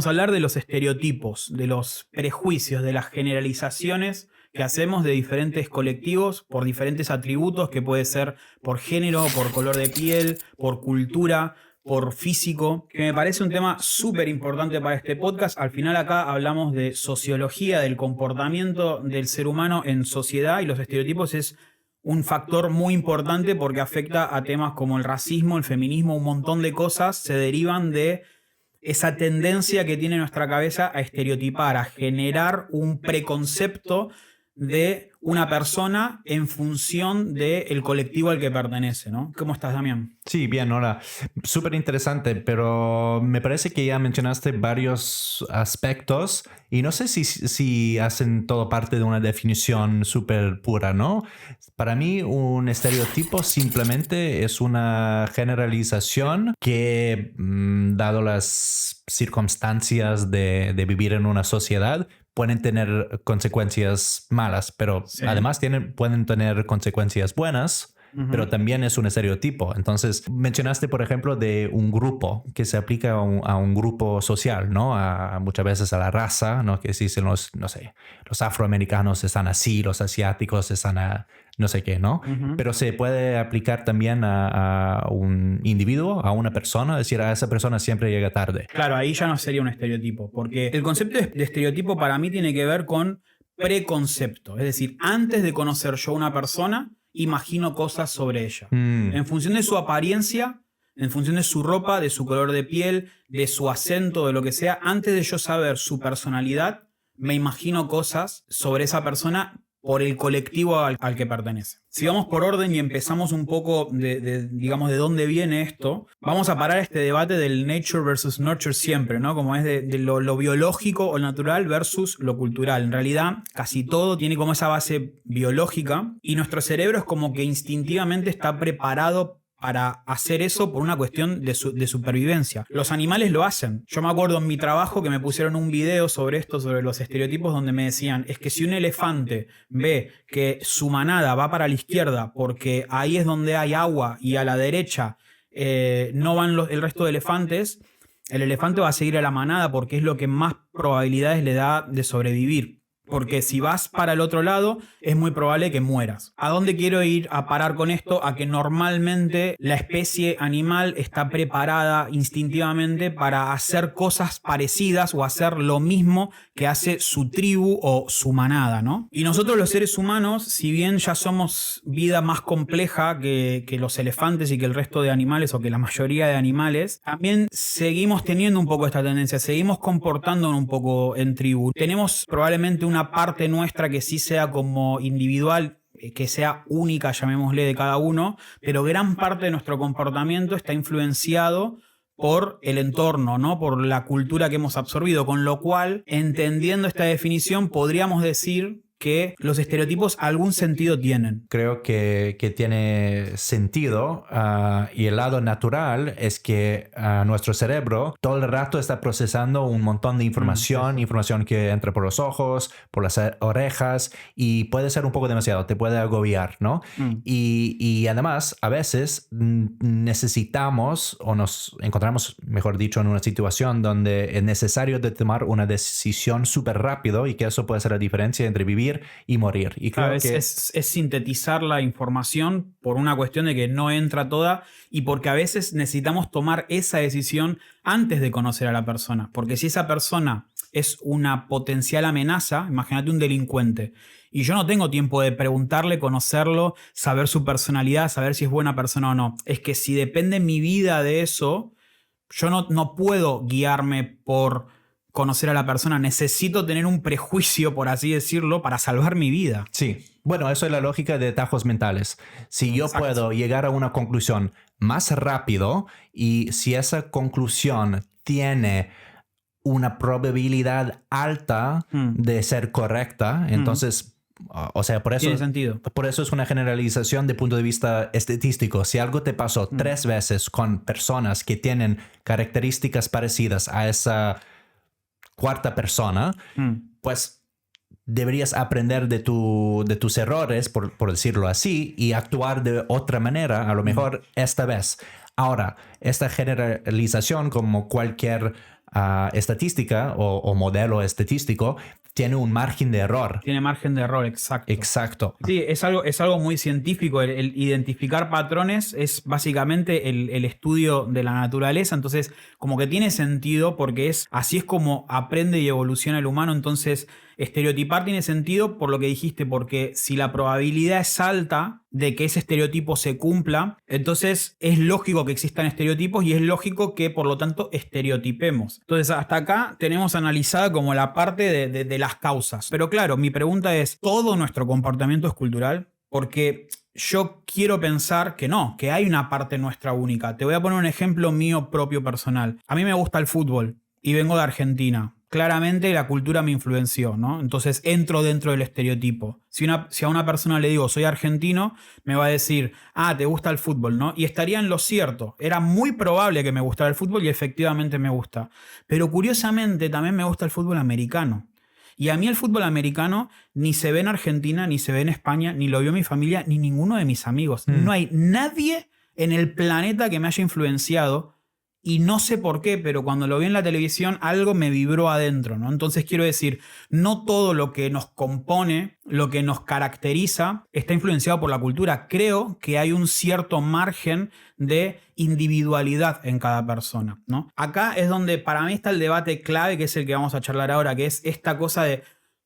vamos a hablar de los estereotipos, de los prejuicios, de las generalizaciones que hacemos de diferentes colectivos por diferentes atributos, que puede ser por género, por color de piel, por cultura, por físico, que me parece un tema súper importante para este podcast. Al final acá hablamos de sociología, del comportamiento del ser humano en sociedad, y los estereotipos es un factor muy importante porque afecta a temas como el racismo, el feminismo, un montón de cosas se derivan de esa tendencia que tiene nuestra cabeza a estereotipar, a generar un preconcepto de una persona en función del colectivo al que pertenece, ¿no? ¿Cómo estás, Damián? Sí, bien, hola. Súper interesante, pero me parece que ya mencionaste varios aspectos y no sé si hacen todo parte de una definición súper pura, ¿no? Para mí, un estereotipo simplemente es una generalización que, dado las circunstancias de vivir en una sociedad, pueden tener consecuencias malas, pero Sí. además pueden tener consecuencias buenas. Pero también es un estereotipo. Entonces, mencionaste, por ejemplo, de un grupo que se aplica a un grupo social, ¿no? Muchas veces a la raza, ¿no? Que si dicen los afroamericanos están así, los asiáticos están a no sé qué, ¿no? Pero se puede aplicar también a un individuo, a una persona, decir, a esa persona siempre llega tarde. Claro, ahí ya no sería un estereotipo, porque el concepto de estereotipo para mí tiene que ver con preconcepto. Es decir, antes de conocer yo a una persona, imagino cosas sobre ella. En función de su apariencia, en función de su ropa, de su color de piel, de su acento, de lo que sea, antes de yo saber su personalidad, me imagino cosas sobre esa persona por el colectivo al que pertenece. Si vamos por orden y empezamos un poco digamos, de dónde viene esto, vamos a parar este debate del nature versus nurture siempre, ¿no? Como es de lo biológico o natural versus lo cultural. En realidad, casi todo tiene como esa base biológica y nuestro cerebro es como que instintivamente está preparado para hacer eso por una cuestión de supervivencia. Los animales lo hacen. Yo me acuerdo en mi trabajo que me pusieron un video sobre esto, sobre los estereotipos, donde me decían, es que si un elefante ve que su manada va para la izquierda porque ahí es donde hay agua y a la derecha no van el resto de elefantes, el elefante va a seguir a la manada porque es lo que más probabilidades le da de sobrevivir. Porque si vas para el otro lado, es muy probable que mueras. ¿A dónde quiero ir a parar con esto? A que normalmente la especie animal está preparada instintivamente para hacer cosas parecidas o hacer lo mismo que hace su tribu o su manada, ¿no? Y nosotros los seres humanos, si bien ya somos vida más compleja que los elefantes y que el resto de animales o que la mayoría de animales, también seguimos teniendo un poco esta tendencia, seguimos comportándonos un poco en tribu. Tenemos probablemente una parte nuestra que sí sea como individual, que sea única, llamémosle, de cada uno, pero gran parte de nuestro comportamiento está influenciado por el entorno, ¿no? Por la cultura que hemos absorbido, con lo cual, entendiendo esta definición, podríamos decir que los estereotipos algún sentido tienen. Creo que tiene sentido y el lado natural es que nuestro cerebro todo el rato está procesando un montón de información, información que entra por los ojos, por las orejas y puede ser un poco demasiado, te puede agobiar, ¿no? Y además a veces necesitamos o nos encontramos, mejor dicho, en una situación donde es necesario de tomar una decisión súper rápido y que eso puede ser la diferencia entre vivir y morir. Y creo que es sintetizar la información por una cuestión de que no entra toda y porque a veces necesitamos tomar esa decisión antes de conocer a la persona. Porque si esa persona es una potencial amenaza, imagínate un delincuente, y yo no tengo tiempo de preguntarle, conocerlo, saber su personalidad, saber si es buena persona o no. Es que si depende mi vida de eso, yo no puedo guiarme por conocer a la persona, necesito tener un prejuicio, por así decirlo, para salvar mi vida. Sí, bueno, eso es la lógica de tajos mentales. Si yo puedo llegar a una conclusión más rápido y si esa conclusión tiene una probabilidad alta de ser correcta, entonces, o sea, por eso, tiene sentido. Por eso es una generalización de punto de vista estadístico. Si algo te pasó 3 veces con personas que tienen características parecidas a esa cuarta persona, pues deberías aprender de tus errores, por decirlo así, y actuar de otra manera, a lo mejor esta vez. Ahora, esta generalización, como cualquier estadística o modelo estadístico tiene un margen de error. Tiene margen de error, exacto. Exacto. Sí, es algo muy científico. El identificar patrones es básicamente el estudio de la naturaleza. Entonces, como que tiene sentido porque así es como aprende y evoluciona el humano. Entonces, estereotipar tiene sentido por lo que dijiste, porque si la probabilidad es alta de que ese estereotipo se cumpla, entonces es lógico que existan estereotipos y es lógico que, por lo tanto, estereotipemos. Entonces, hasta acá tenemos analizada como la parte de las causas. Pero claro, mi pregunta es, ¿todo nuestro comportamiento es cultural? Porque yo quiero pensar que no, que hay una parte nuestra única. Te voy a poner un ejemplo mío propio personal. A mí me gusta el fútbol y vengo de Argentina. Claramente la cultura me influenció, ¿no? Entonces entro dentro del estereotipo. Si a una persona le digo soy argentino, me va a decir, te gusta el fútbol, ¿no? Y estaría en lo cierto. Era muy probable que me gustara el fútbol y efectivamente me gusta. Pero curiosamente también me gusta el fútbol americano. Y a mí el fútbol americano ni se ve en Argentina, ni se ve en España, ni lo vio mi familia, ni ninguno de mis amigos. No hay nadie en el planeta que me haya influenciado. Y no sé por qué, pero cuando lo vi en la televisión algo me vibró adentro, ¿no? Entonces quiero decir, no todo lo que nos compone, lo que nos caracteriza, está influenciado por la cultura. Creo que hay un cierto margen de individualidad en cada persona, ¿no? Acá es donde para mí está el debate clave, que es el que vamos a charlar ahora, que es esta cosa de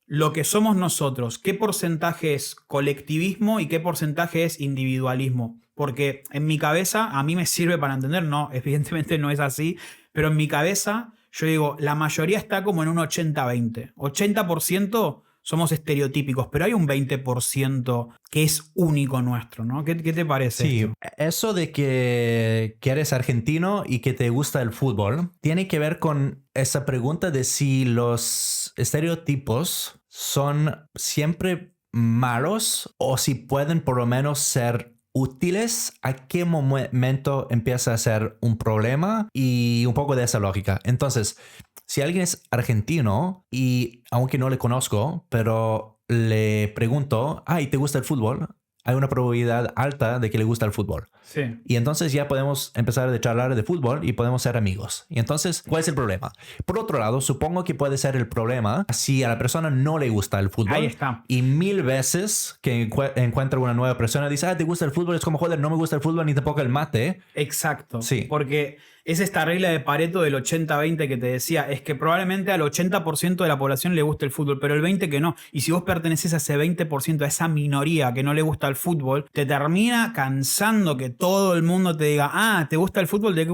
lo que somos nosotros, qué porcentaje es colectivismo y qué porcentaje es individualismo. Porque en mi cabeza, a mí me sirve para entender, no, evidentemente no es así, pero en mi cabeza yo digo, la mayoría está como en un 80-20. 80% somos estereotípicos, pero hay un 20% que es único nuestro, ¿no? ¿Qué te parece? Sí, esto? eso de que eres argentino y que te gusta el fútbol tiene que ver con esa pregunta de si los estereotipos son siempre malos o si pueden por lo menos ser útiles, a qué momento empieza a ser un problema y un poco de esa lógica. Entonces, si alguien es argentino y aunque no le conozco, pero le pregunto, ¿y te gusta el fútbol? Hay una probabilidad alta de que le gusta el fútbol. Sí. Y entonces ya podemos empezar a charlar de fútbol y podemos ser amigos. Y entonces, ¿cuál es el problema? Por otro lado, supongo que puede ser el problema si a la persona no le gusta el fútbol. Ahí está. Y 1000 veces que encuentra una nueva persona dice, ¿te gusta el fútbol? Es como, joder, no me gusta el fútbol ni tampoco el mate. Exacto. Sí. Porque es esta regla de Pareto del 80-20 que te decía, es que probablemente al 80% de la población le guste el fútbol, pero el 20% que no. Y si vos perteneces a ese 20%, a esa minoría que no le gusta el fútbol, te termina cansando que todo el mundo te diga, ¿te gusta el fútbol? De que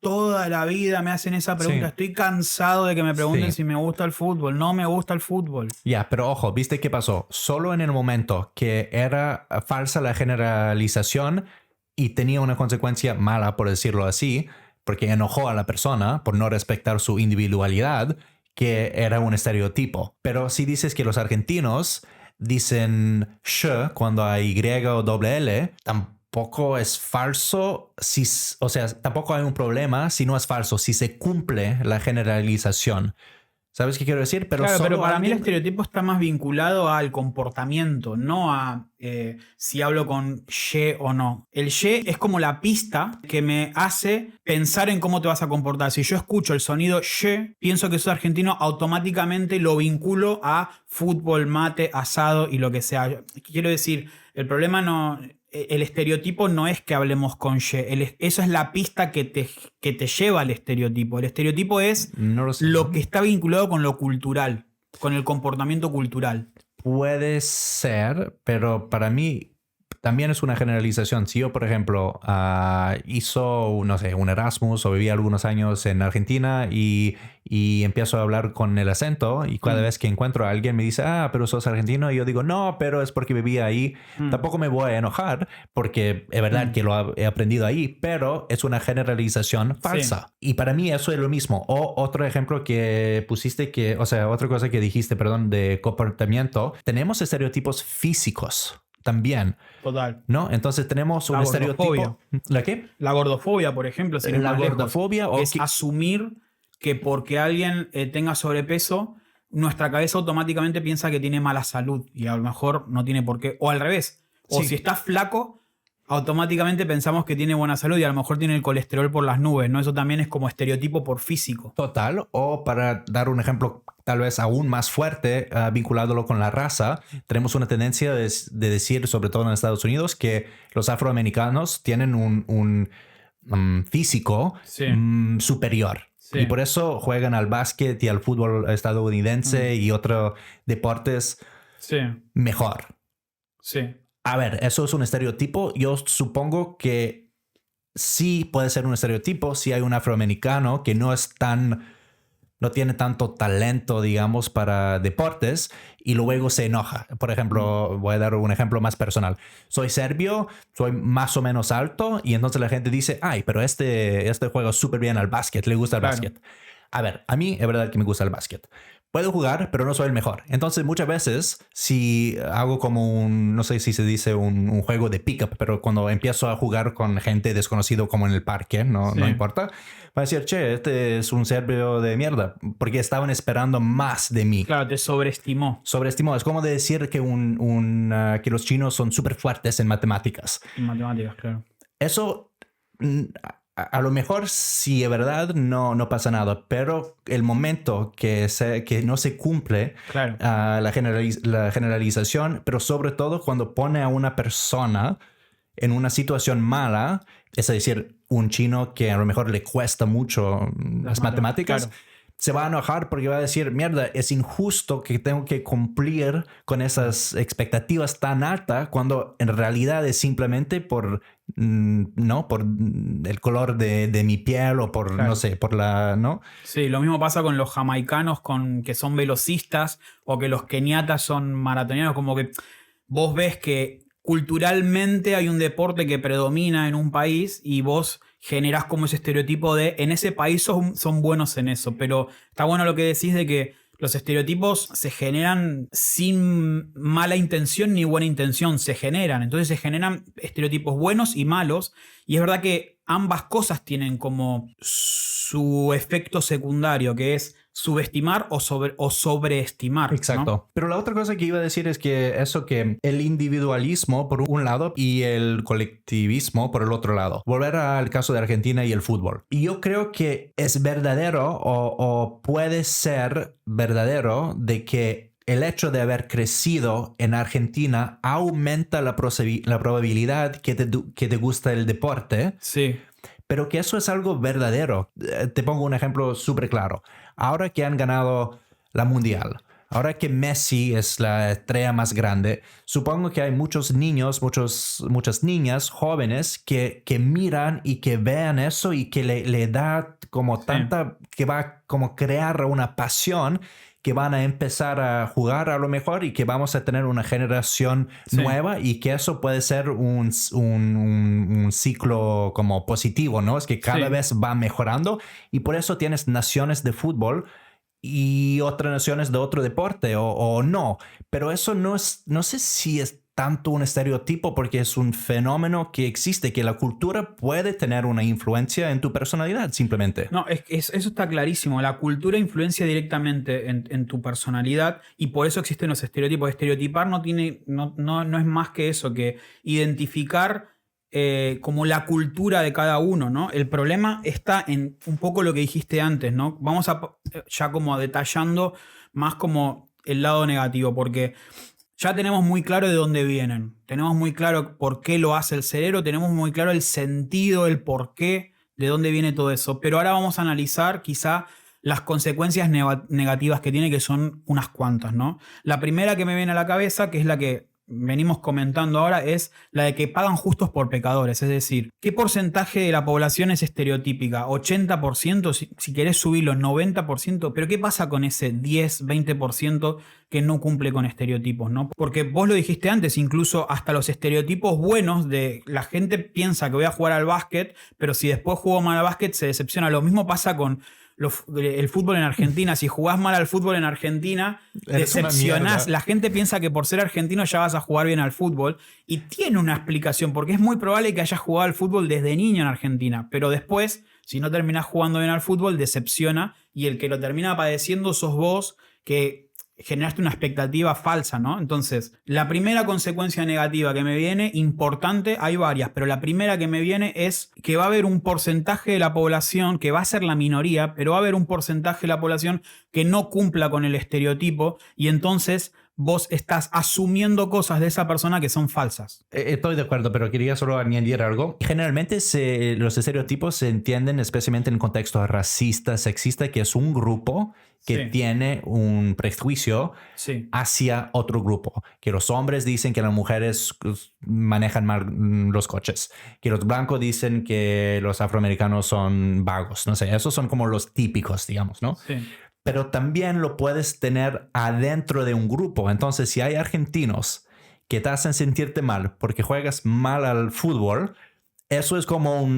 toda la vida me hacen esa pregunta. Sí. Estoy cansado de que me pregunten si me gusta el fútbol. No me gusta el fútbol. Ya, pero ojo, ¿viste qué pasó? Solo en el momento que era falsa la generalización y tenía una consecuencia mala, por decirlo así, porque enojó a la persona por no respetar su individualidad, que era un estereotipo. Pero si dices que los argentinos dicen sh cuando hay Y o doble L, tampoco es falso, tampoco hay un problema si no es falso, si se cumple la generalización. ¿Sabes qué quiero decir? Pero para mí el estereotipo está más vinculado al comportamiento, no a si hablo con Y o no. El Y es como la pista que me hace pensar en cómo te vas a comportar. Si yo escucho el sonido Y, pienso que sos argentino, automáticamente lo vinculo a fútbol, mate, asado y lo que sea. Quiero decir, el problema no... El estereotipo no es que hablemos con Y. Eso es la pista que te lleva al estereotipo. El estereotipo es lo que está vinculado con lo cultural, con el comportamiento cultural. Puede ser, pero para mí también es una generalización. Si yo, por ejemplo, hizo, no sé, un Erasmus o viví algunos años en Argentina y empiezo a hablar con el acento y cada vez que encuentro a alguien me dice, pero sos argentino, y yo digo, no, pero es porque viví ahí. Tampoco me voy a enojar porque es verdad que lo he aprendido ahí, pero es una generalización falsa. Sí. Y para mí eso es lo mismo. O otro ejemplo que pusiste, otra cosa que dijiste, perdón, de comportamiento. Tenemos estereotipos físicos también. Total. ¿No? Entonces tenemos un estereotipo. ¿La qué? La gordofobia, por ejemplo. La gordofobia es asumir que porque alguien tenga sobrepeso, nuestra cabeza automáticamente piensa que tiene mala salud y a lo mejor no tiene por qué. O al revés. O si estás flaco, automáticamente pensamos que tiene buena salud y a lo mejor tiene el colesterol por las nubes, ¿no? Eso también es como estereotipo por físico. Total, o para dar un ejemplo tal vez aún más fuerte, vinculándolo con la raza, tenemos una tendencia de decir, sobre todo en Estados Unidos, que los afroamericanos tienen un físico superior. Sí. Y por eso juegan al básquet y al fútbol estadounidense y otros deportes mejor. Sí. A ver, ¿eso es un estereotipo? Yo supongo que sí puede ser un estereotipo si hay un afroamericano que no tiene tanto talento, digamos, para deportes y luego se enoja. Por ejemplo, voy a dar un ejemplo más personal. Soy serbio, soy más o menos alto y entonces la gente dice, ay, pero este juega súper bien al básquet, le gusta el básquet. A ver, a mí es verdad que me gusta el básquet. Puedo jugar, pero no soy el mejor. Entonces, muchas veces, si hago como no sé si se dice un juego de pick-up, pero cuando empiezo a jugar con gente desconocido como en el parque, no importa, va a decir, che, este es un serbio de mierda, porque estaban esperando más de mí. Claro, te sobreestimó. Sobreestimó. Es como decir que, que los chinos son súper fuertes en matemáticas. En matemáticas, claro. Eso... A lo mejor si es verdad no pasa nada, pero el momento que no se cumple la generalización, pero sobre todo cuando pone a una persona en una situación mala, es decir, un chino que a lo mejor le cuesta mucho las matemáticas, se va a enojar porque va a decir, mierda, es injusto que tengo que cumplir con esas expectativas tan altas cuando en realidad es simplemente por el color de mi piel o por, no sé, por ¿no? Sí, lo mismo pasa con los jamaicanos que son velocistas o que los keniatas son maratonianos, como que vos ves que culturalmente hay un deporte que predomina en un país y vos generás como ese estereotipo de en ese país son buenos en eso, pero está bueno lo que decís de que los estereotipos se generan sin mala intención ni buena intención, se generan. Entonces se generan estereotipos buenos y malos y es verdad que ambas cosas tienen como su efecto secundario, que es subestimar o sobreestimar. Exacto. ¿No? Pero la otra cosa que iba a decir es que el individualismo por un lado y el colectivismo por el otro lado. Volver al caso de Argentina y el fútbol. Y yo creo que es verdadero o puede ser verdadero de que el hecho de haber crecido en Argentina aumenta la probabilidad que te gusta el deporte. Sí. Pero que eso es algo verdadero. Te pongo un ejemplo súper claro. Ahora que han ganado la Mundial, ahora que Messi es la estrella más grande, supongo que hay muchos niños, muchas niñas jóvenes que miran y que vean eso y que le da como tanta, que va a como crear una pasión que van a empezar a jugar a lo mejor y que vamos a tener una generación nueva y que eso puede ser un ciclo como positivo, ¿no? Es que cada vez va mejorando y por eso tienes naciones de fútbol y otras naciones de otro deporte o no. Pero eso no sé si es tanto un estereotipo porque es un fenómeno que existe, que la cultura puede tener una influencia en tu personalidad simplemente. No, eso está clarísimo. La cultura influencia directamente en tu personalidad y por eso existen los estereotipos. Estereotipar no es más que eso, que identificar como la cultura de cada uno, ¿no? El problema está en un poco lo que dijiste antes, ¿no? Vamos ya como detallando más como el lado negativo, porque ya tenemos muy claro de dónde vienen, tenemos muy claro por qué lo hace el cerebro, tenemos muy claro el sentido, el porqué, de dónde viene todo eso. Pero ahora vamos a analizar quizá las consecuencias negativas que tiene, que son unas cuantas, ¿no? La primera que me viene a la cabeza, que es la que venimos comentando ahora, es la de que pagan justos por pecadores. Es decir, ¿qué porcentaje de la población es estereotípica? ¿80%? Si querés subirlo, 90%. ¿Pero qué pasa con ese 10, 20% que no cumple con estereotipos, ¿no? Porque vos lo dijiste antes, incluso hasta los estereotipos buenos de la gente piensa que voy a jugar al básquet, pero si después juego mal al básquet se decepciona. Lo mismo pasa con el fútbol en Argentina. Si jugás mal al fútbol en Argentina, decepcionás. La gente piensa que por ser argentino ya vas a jugar bien al fútbol y tiene una explicación, porque es muy probable que hayas jugado al fútbol desde niño en Argentina, pero después, si no terminás jugando bien al fútbol, decepciona y el que lo termina padeciendo sos vos, que generaste una expectativa falsa, ¿no? Entonces, la primera consecuencia negativa que me viene, importante, hay varias, pero la primera que me viene es que va a haber un porcentaje de la población, que va a ser la minoría, pero va a haber un porcentaje de la población que no cumpla con el estereotipo y entonces vos estás asumiendo cosas de esa persona que son falsas. Estoy de acuerdo, pero quería solo añadir algo. Generalmente los estereotipos se entienden especialmente en contexto racista, sexista, que es un grupo que tiene un prejuicio hacia otro grupo. Que los hombres dicen que las mujeres manejan mal los coches. Que los blancos dicen que los afroamericanos son vagos. No sé, esos son como los típicos, digamos, ¿no? Sí. Pero también lo puedes tener adentro de un grupo. Entonces, si hay argentinos que te hacen sentirte mal porque juegas mal al fútbol, eso es como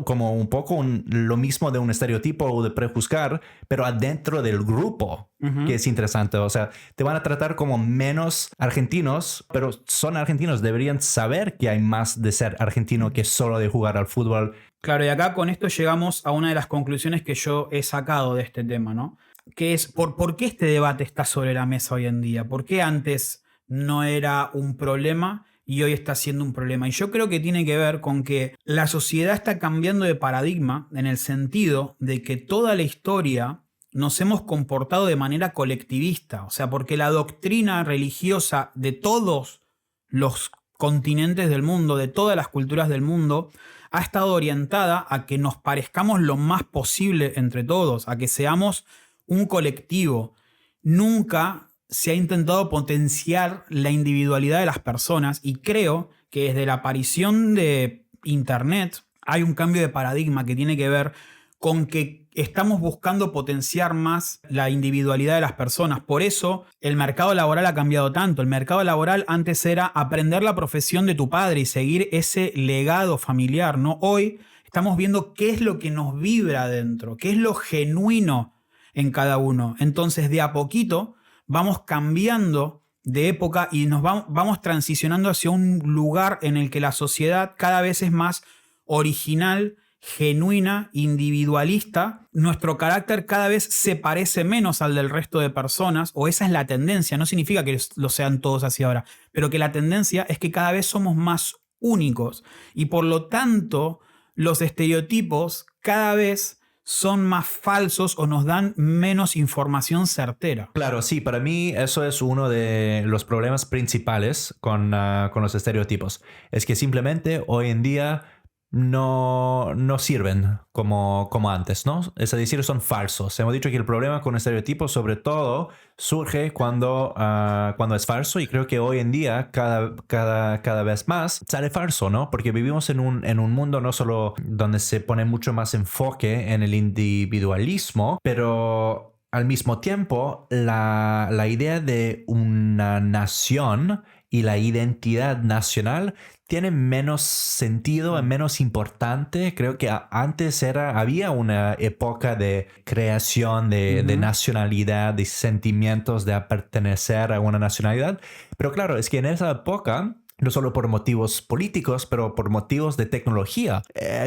como un poco lo mismo de un estereotipo o de prejuzgar, pero adentro del grupo, que es interesante. O sea, te van a tratar como menos argentinos, pero son argentinos. Deberían saber que hay más de ser argentino que solo de jugar al fútbol. Claro, y acá con esto llegamos a una de las conclusiones que yo he sacado de este tema, ¿no? Que es, ¿por qué este debate está sobre la mesa hoy en día? ¿Por qué antes no era un problema y hoy está siendo un problema? Y yo creo que tiene que ver con que la sociedad está cambiando de paradigma en el sentido de que toda la historia nos hemos comportado de manera colectivista. O sea, porque la doctrina religiosa de todos los continentes del mundo, de todas las culturas del mundo, ha estado orientada a que nos parezcamos lo más posible entre todos, a que seamos un colectivo. Nunca se ha intentado potenciar la individualidad de las personas y creo que desde la aparición de Internet hay un cambio de paradigma que tiene que ver con que estamos buscando potenciar más la individualidad de las personas. Por eso el mercado laboral ha cambiado tanto. El mercado laboral antes era aprender la profesión de tu padre y seguir ese legado familiar, ¿no? Hoy estamos viendo qué es lo que nos vibra adentro, qué es lo genuino en cada uno. Entonces, de a poquito vamos cambiando de época y nos vamos transicionando hacia un lugar en el que la sociedad cada vez es más original, genuina, individualista. Nuestro carácter cada vez se parece menos al del resto de personas, o esa es la tendencia. No significa que lo sean todos así ahora, pero que la tendencia es que cada vez somos más únicos y por lo tanto los estereotipos cada vez son más falsos o nos dan menos información certera. Claro, sí, para mí eso es uno de los problemas principales con los estereotipos. Es que simplemente hoy en día no sirven como antes, ¿no? Es decir, son falsos. Hemos dicho que el problema con estereotipos sobre todo surge cuando es falso, y creo que hoy en día cada vez más sale falso, ¿no? Porque vivimos en un mundo no solo donde se pone mucho más enfoque en el individualismo, pero al mismo tiempo la idea de una nación y la identidad nacional tiene menos sentido, menos importante. Creo que antes había una época de creación de nacionalidad, de sentimientos de pertenecer a una nacionalidad. Pero claro, es que en esa época, no solo por motivos políticos, pero por motivos de tecnología,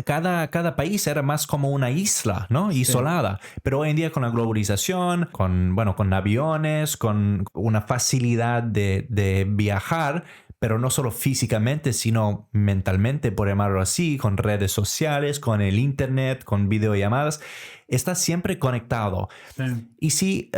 cada país era más como una isla, ¿no? Isolada. Sí. Pero hoy en día con la globalización, con aviones, con una facilidad de viajar, pero no solo físicamente, sino mentalmente, por llamarlo así, con redes sociales, con el internet, con videollamadas, está siempre conectado. Sí. Y si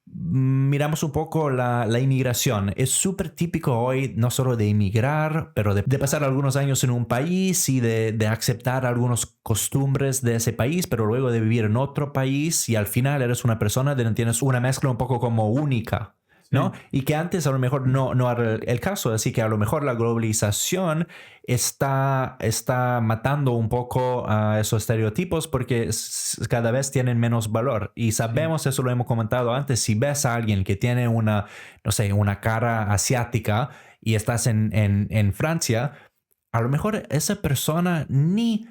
miramos un poco la inmigración, es súper típico hoy no solo de inmigrar, pero de pasar algunos años en un país y de aceptar algunas costumbres de ese país, pero luego de vivir en otro país y al final eres una persona de tienes una mezcla un poco como única, ¿no? Sí. Y que antes a lo mejor no era el caso, así que a lo mejor la globalización está matando un poco a esos estereotipos porque cada vez tienen menos valor. Y sabemos, sí, eso lo hemos comentado antes, si ves a alguien que tiene una cara asiática y estás en Francia, a lo mejor esa persona ni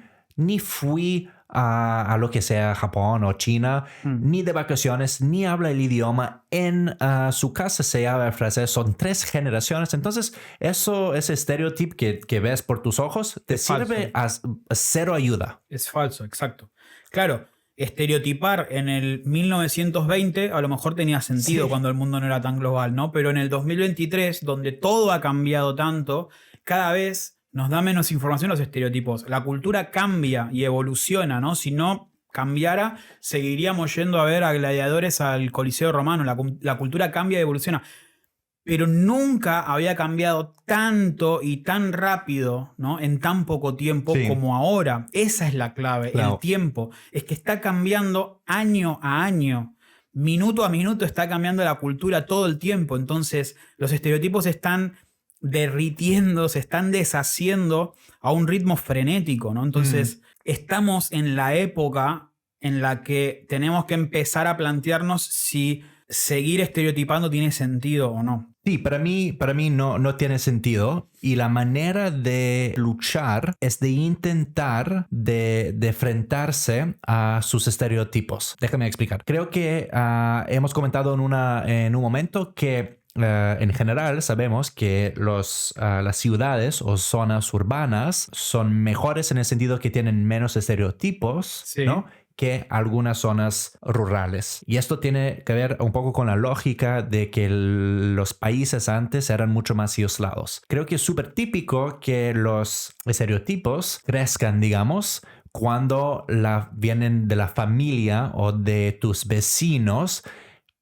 fui a lo que sea Japón o China, ni de vacaciones, ni habla el idioma. En su casa se habla francés, son 3 generaciones. Entonces, ese estereotipo que ves por tus ojos te sirve a cero ayuda. Es falso, exacto. Claro, estereotipar en el 1920 a lo mejor tenía sentido cuando el mundo no era tan global, ¿no? Pero en el 2023, donde todo ha cambiado tanto, cada vez nos da menos información los estereotipos. La cultura cambia y evoluciona, ¿no? Si no cambiara, seguiríamos yendo a ver a gladiadores al Coliseo Romano. La cultura cambia y evoluciona. Pero nunca había cambiado tanto y tan rápido, ¿no? En tan poco tiempo como ahora. Esa es la clave, el tiempo. Es que está cambiando año a año. Minuto a minuto está cambiando la cultura todo el tiempo. Entonces, los estereotipos están derritiendo, se están deshaciendo a un ritmo frenético, ¿no? Entonces, estamos en la época en la que tenemos que empezar a plantearnos si seguir estereotipando tiene sentido o no. Sí, para mí no tiene sentido, y la manera de luchar es de intentar de enfrentarse a sus estereotipos. Déjame explicar. Creo que hemos comentado en un momento que en general sabemos que las ciudades o zonas urbanas son mejores en el sentido que tienen menos estereotipos, ¿no?, que algunas zonas rurales. Y esto tiene que ver un poco con la lógica de que los países antes eran mucho más aislados. Creo que es súper típico que los estereotipos crezcan, digamos, cuando vienen de la familia o de tus vecinos,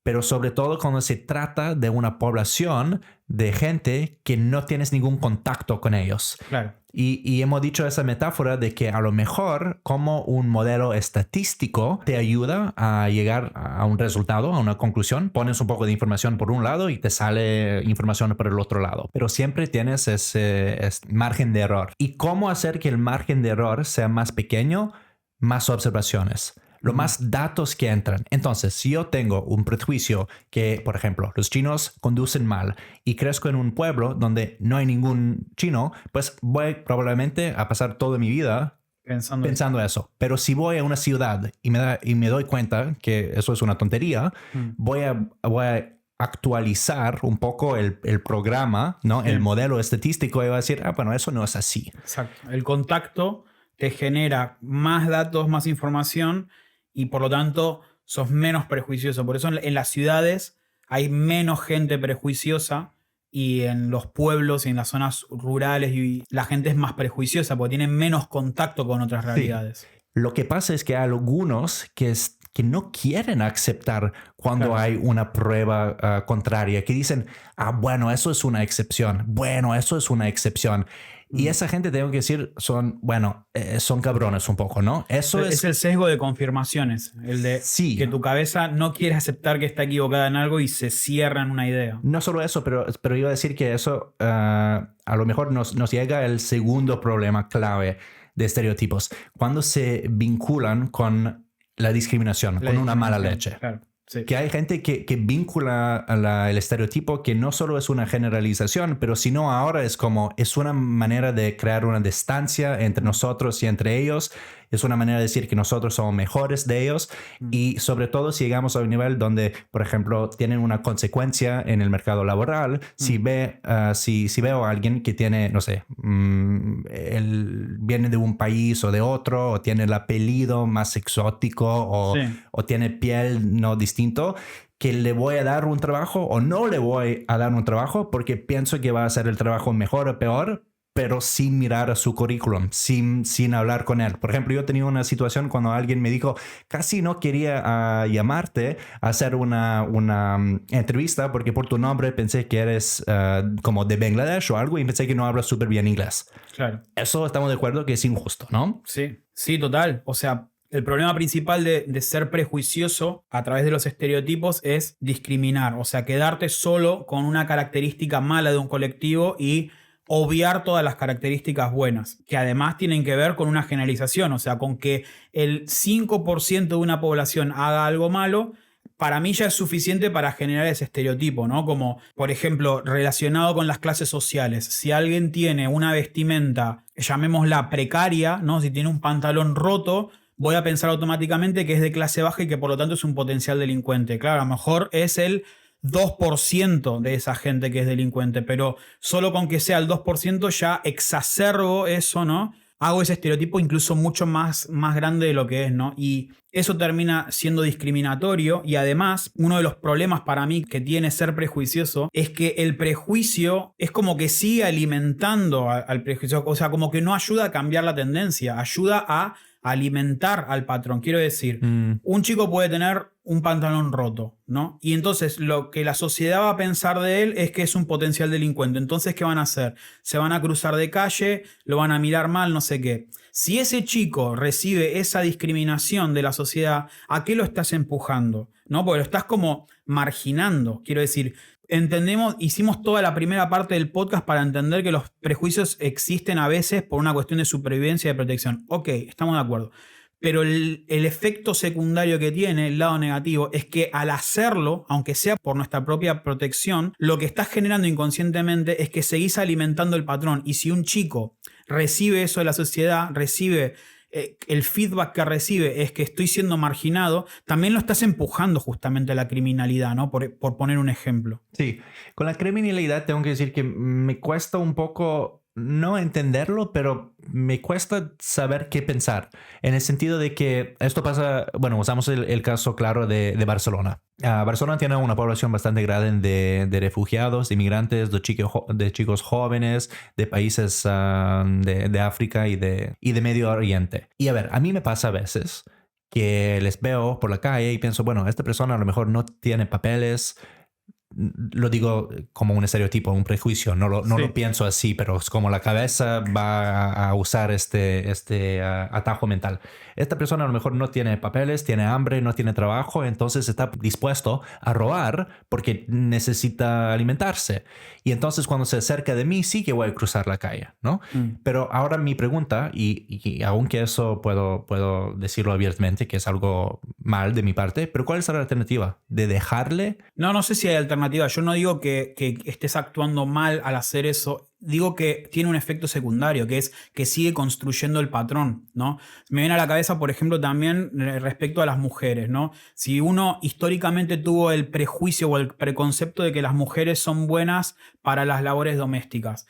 pero sobre todo cuando se trata de una población de gente que no tienes ningún contacto con ellos. Claro. Y hemos dicho esa metáfora de que a lo mejor como un modelo estadístico te ayuda a llegar a un resultado, a una conclusión. Pones un poco de información por un lado y te sale información por el otro lado. Pero siempre tienes ese margen de error. ¿Y cómo hacer que el margen de error sea más pequeño? Más observaciones. Lo más datos que entran. Entonces, si yo tengo un prejuicio que, por ejemplo, los chinos conducen mal y crezco en un pueblo donde no hay ningún chino, pues voy probablemente a pasar toda mi vida pensando eso. Pero si voy a una ciudad y me doy cuenta que eso es una tontería, voy a actualizar un poco el programa, ¿no? El modelo estadístico, y voy a decir, bueno, eso no es así. Exacto. El contacto te genera más datos, más información, y por lo tanto sos menos prejuicioso. Por eso en las ciudades hay menos gente prejuiciosa, y en los pueblos y en las zonas rurales la gente es más prejuiciosa porque tienen menos contacto con otras realidades. Sí. Lo que pasa es que hay algunos que no quieren aceptar cuando hay una prueba contraria, que dicen, bueno, eso es una excepción. Bueno, eso es una excepción. Y esa gente, tengo que decir, son cabrones un poco, ¿no? Eso es el sesgo de confirmaciones, el de que tu cabeza no quiere aceptar que está equivocada en algo y se cierra en una idea. No solo eso, pero iba a decir que eso a lo mejor nos llega el segundo problema clave de estereotipos, cuando se vinculan con la discriminación, con una mala leche. Claro. Sí. Que hay gente que vincula el estereotipo, que no solo es una generalización, pero sino ahora es una manera de crear una distancia entre nosotros y entre ellos. Es una manera de decir que nosotros somos mejores de ellos. Y sobre todo si llegamos a un nivel donde, por ejemplo, tienen una consecuencia en el mercado laboral. Si veo a alguien que tiene, no sé, viene de un país o de otro, o tiene el apellido más exótico, o tiene piel no distinto, que le voy a dar un trabajo o no le voy a dar un trabajo porque pienso que va a hacer el trabajo mejor o peor, pero sin mirar a su currículum, sin hablar con él. Por ejemplo, yo tenía una situación cuando alguien me dijo, casi no quería llamarte a hacer una entrevista porque por tu nombre pensé que eres como de Bangladesh o algo, y pensé que no hablas súper bien inglés. Claro. Eso estamos de acuerdo que es injusto, ¿no? Sí, total. O sea, el problema principal de ser prejuicioso a través de los estereotipos es discriminar. O sea, quedarte solo con una característica mala de un colectivo y obviar todas las características buenas, que además tienen que ver con una generalización. O sea, con que el 5% de una población haga algo malo, para mí ya es suficiente para generar ese estereotipo, ¿no? Como, por ejemplo, relacionado con las clases sociales. Si alguien tiene una vestimenta, llamémosla precaria, ¿no? Si tiene un pantalón roto, voy a pensar automáticamente que es de clase baja y que por lo tanto es un potencial delincuente. Claro, a lo mejor es el 2% de esa gente que es delincuente, pero solo con que sea el 2% ya exacerbo eso, ¿no? hago ese estereotipo incluso mucho más grande de lo que es, ¿no? Y eso termina siendo discriminatorio y además uno de los problemas para mí que tiene ser prejuicioso es que el prejuicio es como que sigue alimentando al prejuicio, o sea, como que no ayuda a cambiar la tendencia, ayuda a alimentar al patrón. Quiero decir, un chico puede tener un pantalón roto, ¿no? Y entonces lo que la sociedad va a pensar de él es que es un potencial delincuente. Entonces, ¿qué van a hacer? Se van a cruzar de calle, lo van a mirar mal, no sé qué. Si ese chico recibe esa discriminación de la sociedad, ¿a qué lo estás empujando? ¿No? Porque lo estás como marginando. Quiero decir, hicimos toda la primera parte del podcast para entender que los prejuicios existen a veces por una cuestión de supervivencia y de protección. Ok, estamos de acuerdo. Pero el efecto secundario que tiene, el lado negativo, es que al hacerlo, aunque sea por nuestra propia protección, lo que estás generando inconscientemente es que seguís alimentando el patrón. Y si un chico recibe eso de la sociedad, recibe el feedback que recibe es que estoy siendo marginado, también lo estás empujando justamente a la criminalidad, ¿no? Por poner un ejemplo. Sí, con la criminalidad tengo que decir que me cuesta un poco no entenderlo, pero me cuesta saber qué pensar. En el sentido de que esto pasa, bueno, usamos el caso claro de Barcelona. Barcelona tiene una población bastante grande de refugiados, de inmigrantes, de chicos jóvenes, de países de África y de Medio Oriente. Y a ver, a mí me pasa a veces que les veo por la calle y pienso, bueno, esta persona a lo mejor no tiene papeles. Lo digo como un estereotipo, un prejuicio, no lo pienso así, pero es como la cabeza va a usar este atajo mental. Esta persona a lo mejor no tiene papeles, tiene hambre, no tiene trabajo, entonces está dispuesto a robar porque necesita alimentarse. Y entonces cuando se acerca de mí sí que voy a cruzar la calle, ¿no? Pero ahora mi pregunta, y aunque eso puedo decirlo abiertamente, que es algo mal de mi parte, pero ¿cuál es la alternativa? ¿De dejarle? No sé si hay alternativa. Yo no digo que estés actuando mal al hacer eso. Digo que tiene un efecto secundario, que es que sigue construyendo el patrón, ¿no? Me viene a la cabeza, por ejemplo, también respecto a las mujeres, ¿no? Si uno históricamente tuvo el prejuicio o el preconcepto de que las mujeres son buenas para las labores domésticas,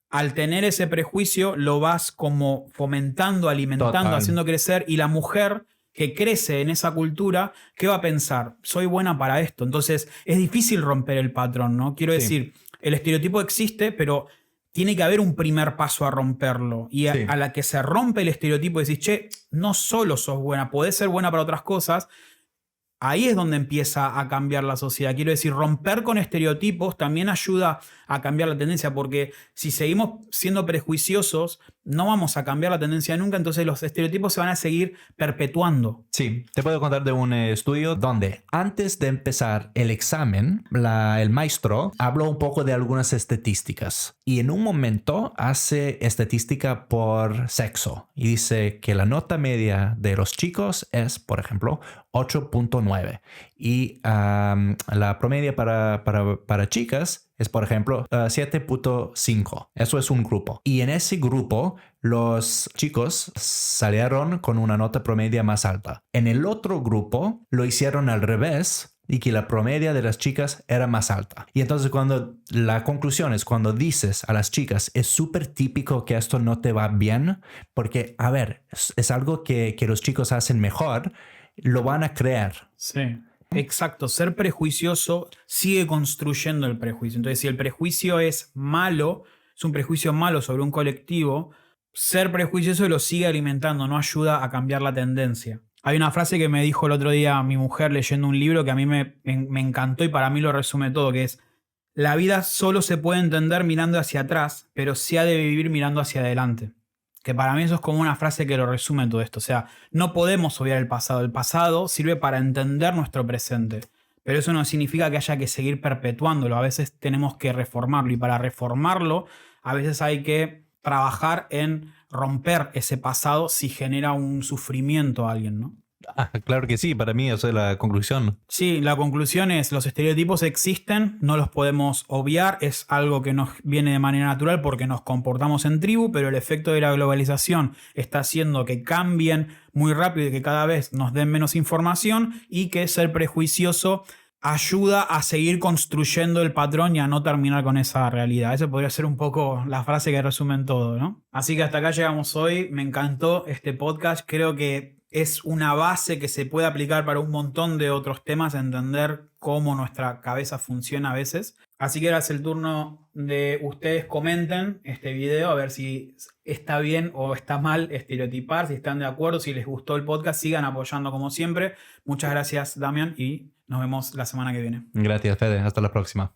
al tener ese prejuicio lo vas como fomentando, alimentando, Total. haciendo crecer, y la mujer que crece en esa cultura, ¿qué va a pensar? Soy buena para esto. Entonces es difícil romper el patrón, ¿no? Quiero decir, el estereotipo existe, pero tiene que haber un primer paso a romperlo. Y a la que se rompe el estereotipo y decís, che, no solo sos buena, podés ser buena para otras cosas. Ahí es donde empieza a cambiar la sociedad. Quiero decir, romper con estereotipos también ayuda a cambiar la tendencia, porque si seguimos siendo prejuiciosos, no vamos a cambiar la tendencia nunca, entonces los estereotipos se van a seguir perpetuando. Sí, te puedo contar de un estudio donde antes de empezar el examen, el maestro habló un poco de algunas estadísticas y en un momento hace estadística por sexo y dice que la nota media de los chicos es, por ejemplo, 8.9 y la promedia para chicas es, por ejemplo, 7.5. Eso es un grupo. Y en ese grupo, los chicos salieron con una nota promedia más alta. En el otro grupo, lo hicieron al revés y que la promedia de las chicas era más alta. Y entonces la conclusión es cuando dices a las chicas, es súper típico que esto no te va bien, porque, a ver, es algo que los chicos hacen mejor, lo van a creer. Sí. Exacto, ser prejuicioso sigue construyendo el prejuicio. Entonces, si el prejuicio es malo, es un prejuicio malo sobre un colectivo, ser prejuicioso lo sigue alimentando, no ayuda a cambiar la tendencia. Hay una frase que me dijo el otro día mi mujer leyendo un libro que a mí me encantó y para mí lo resume todo, que es: la vida solo se puede entender mirando hacia atrás, pero se ha de vivir mirando hacia adelante. Que para mí eso es como una frase que lo resume todo esto. O sea, no podemos obviar el pasado. El pasado sirve para entender nuestro presente. Pero eso no significa que haya que seguir perpetuándolo. A veces tenemos que reformarlo. Y para reformarlo, a veces hay que trabajar en romper ese pasado si genera un sufrimiento a alguien, ¿no? Claro que sí, para mí esa es la conclusión. Sí, la conclusión es: los estereotipos existen, no los podemos obviar, es algo que nos viene de manera natural porque nos comportamos en tribu, pero el efecto de la globalización está haciendo que cambien muy rápido y que cada vez nos den menos información, y que ser prejuicioso ayuda a seguir construyendo el patrón y a no terminar con esa realidad. Esa podría ser un poco la frase que resume todo, ¿no? Así que hasta acá llegamos hoy. Me encantó este podcast. Creo que es una base que se puede aplicar para un montón de otros temas, entender cómo nuestra cabeza funciona a veces. Así que ahora es el turno de ustedes comenten este video a ver si está bien o está mal estereotipar, si están de acuerdo, si les gustó el podcast, sigan apoyando como siempre. Muchas gracias, Damián, y nos vemos la semana que viene. Gracias, Fede. Hasta la próxima.